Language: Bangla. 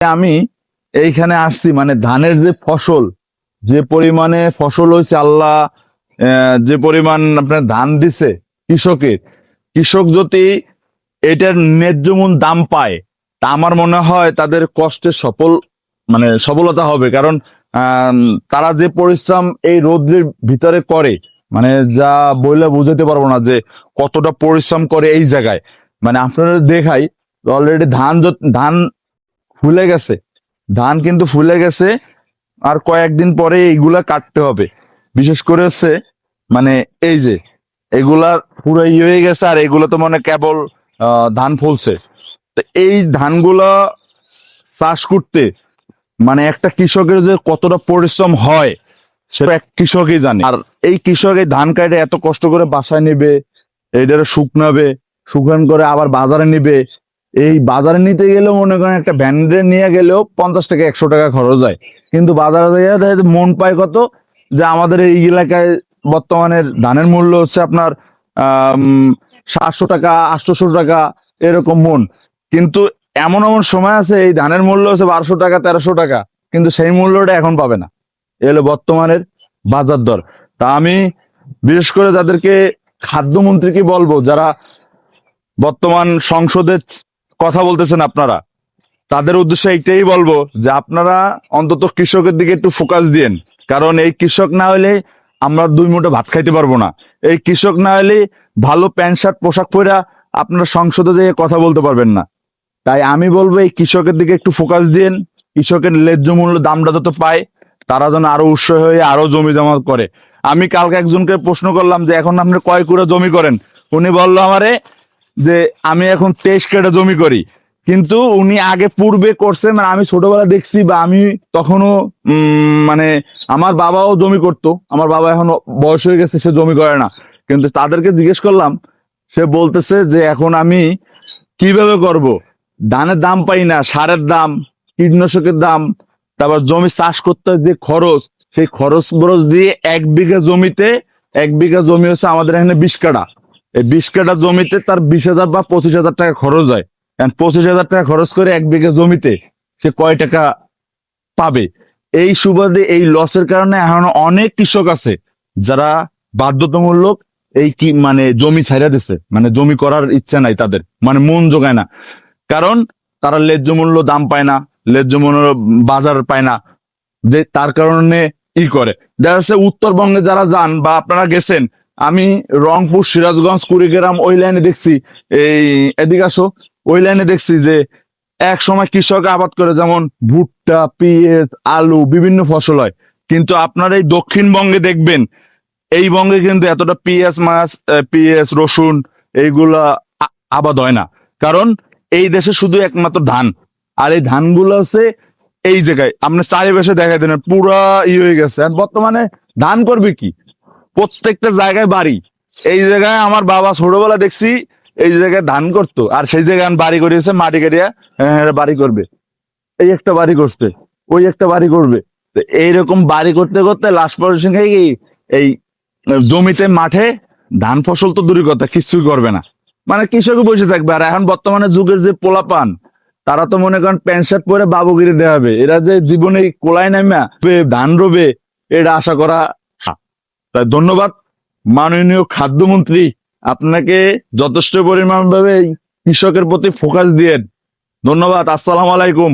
আমি এইখানে আসছি মানে ধানের যে ফসল, যে পরিমাণে ফসল হয়েছে আল্লাহ, যে পরিমাণ আপনার ধান দিছে কৃষকের, কৃষক যদি এটার ন্যায্য মূল দাম পায় তা আমার মনে হয় তাদের কষ্টের মানে সফলতা হবে। কারণ আম, তারা যে পরিশ্রম এই রৌদ্রের ভিতরে করে, মানে যা বললে বুঝাতে পারবো না যে কতটা পরিশ্রম করে এই জায়গায়। মানে আপনারা দেখাই অলরেডি ধান ফুলে গেছে, ধান কিন্তু ফুলে গেছে। আর কয়েকদিন পরে এইগুলা কাটতে হবে। বিশেষ করে হচ্ছে মানে এই যে এগুলা পুরো হয়ে গেছে, আর এগুলো তো মানে কেবল ধান ফলছে। তো এই ধানগুলা চাষ করতে মানে একটা কৃষকের যে কতটা পরিশ্রম হয় সেটা এক কৃষকই জানে। আর এই কৃষক এই ধান কাটে এত কষ্ট করে বাসায় নিবে, এইটারে শুকনাবে, শুকান করে আবার বাজারে নিবে। এই বাজারে নিতে গেলেও মনে করেন একটা ভ্যানে নিয়ে গেলেও 50 টাকা 100 টাকা খরচ হয়। কিন্তু বাজারে গিয়ে দেখা যায় মন পায় কত, যে আমাদের এই এলাকায় বর্তমানে ধানের মূল্য হচ্ছে আপনার 700 টাকা 800 টাকা এরকম মন। কিন্তু এমন এমন সময় আছে এই ধানের মূল্য হচ্ছে 1200 টাকা 1300 টাকা, কিন্তু সেই মূল্যটা এখন পাবে না। এ হলো বর্তমানের বাজার দর। তা আমি বিশেষ করে যাদেরকে খাদ্যমন্ত্রীকে বলবো, যারা বর্তমান সংসদে কথা বলতেছেন আপনারা, তাদের উদ্দেশ্যে এইটাই বলবো যে আপনারা অন্তত কৃষকের দিকে একটু ফোকাস দিন। কারণ এই কৃষক না হলে আমরা 2 মুঠো ভাত খাইতে পারবো না। এই কৃষক না হলে ভালো প্যান্ট শার্ট পোশাক পরে আপনারা সংসদে যেয়ে কথা বলতে পারবেন না। তাই আমি বলবো এই কৃষকের দিকে একটু ফোকাস দিন। কৃষকের ন্যায্য মূল্য দামটা যত পায় তারা যেন আরো উৎসাহ হয়ে আরো জমি জমা করে। আমি কালকে একজনকে প্রশ্ন করলাম যে এখন আপনি কয় কুড়া জমি করেন। উনি বললো আমারে যে আমি এখন 23 কাঠা জমি করি। কিন্তু উনি আগে পূর্বে করছে, মানে আমি ছোটবেলা দেখছি, বা আমি তখনও মানে আমার বাবাও জমি করতো। আমার বাবা এখন বয়স হয়ে গেছে, সে জমি করে না। কিন্তু তাদেরকে জিজ্ঞেস করলাম, সে বলতেছে যে এখন আমি কিভাবে করব, ধানের দাম পাই না, সারের দাম, কীটনাশকের দাম, তারপর জমি চাষ করতে যে খরচ, সেই খরচ বরচ দিয়ে 1 বিঘা জমি হচ্ছে আমাদের এখানে 20 কাঠা। এই 20 কাঠা জমিতে তার 20,000 বা 25,000 টাকা খরচ হয়। 25,000 টাকা খরচ করে 1 বিঘা জমিতে সে কয় টাকা পাবে? এই সুবাদে এই লসের কারণে এখন অনেক কৃষক আছে যারা বাধ্যতামূলক এই কি মানে জমি ছাইড়া দিছে, মানে জমি করার ইচ্ছা নাই তাদের, মানে মন জোগায় না। কারণ তারা ন্যায্য মূল্য দাম পায় না, ন্যায্য মূল্য বাজার পায় না, যে তার কারণে ই করে। দেখা যাচ্ছে উত্তরবঙ্গে যারা যান বা আপনারা গেছেন, আমি রংপুর, সিরাজগঞ্জ, কুড়িগ্রাম ওই লাইনে দেখছি, এই এদিকে আসো, ওই লাইনে দেখছি যে এক সময় কৃষক আবাদ করে, যেমন ভুট্টা, পেঁয়াজ, আলু, বিভিন্ন ফসল হয়। কিন্তু আপনার এই দক্ষিণবঙ্গে দেখবেন, এই বঙ্গে কিন্তু এতটা পেঁয়াজ, রসুন এইগুলা আবাদ হয় না। কারণ এই দেশে শুধু একমাত্র ধান। আর এই ধানগুলো হচ্ছে এই জায়গায় আপনি চারিপাশে দেখাই দেন পুরা হয়ে গেছে। আর বর্তমানে ধান করবে কি, প্রত্যেকটা জায়গায় বাড়ি। এই জায়গায় আমার বাবা ছোটবেলা দেখছি এই জায়গায় ধান করতো, আর সেই জায়গায় বাড়ি করিয়েছে মাটি কাটিয়া, বাড়ি করবে, এই একটা বাড়ি করছে, ওই একটা বাড়ি করবে। তো এইরকম বাড়ি করতে করতে লাস্ট পজিশন এই জমিতে মাঠে ধান ফসল তো দূরের কথা, কিছুই করবে না। মানে কৃষকও বসে থাকবে। আর এখন বর্তমানে যুগের যে পোলাপান, তারা তো মনে করেন প্যান্ট শার্ট পরে বাবুগিরি দেওয়া হবে। এরা যে জীবনে কোলায় নামা ধান রোবে, এটা আশা করা। তাই ধন্যবাদ মাননীয় খাদ্যমন্ত্রী, আপনাকে যথেষ্ট পরিমাণ ভাবে কৃষকের প্রতি ফোকাস দিয়ে ধন্যবাদ। আসসালামু আলাইকুম।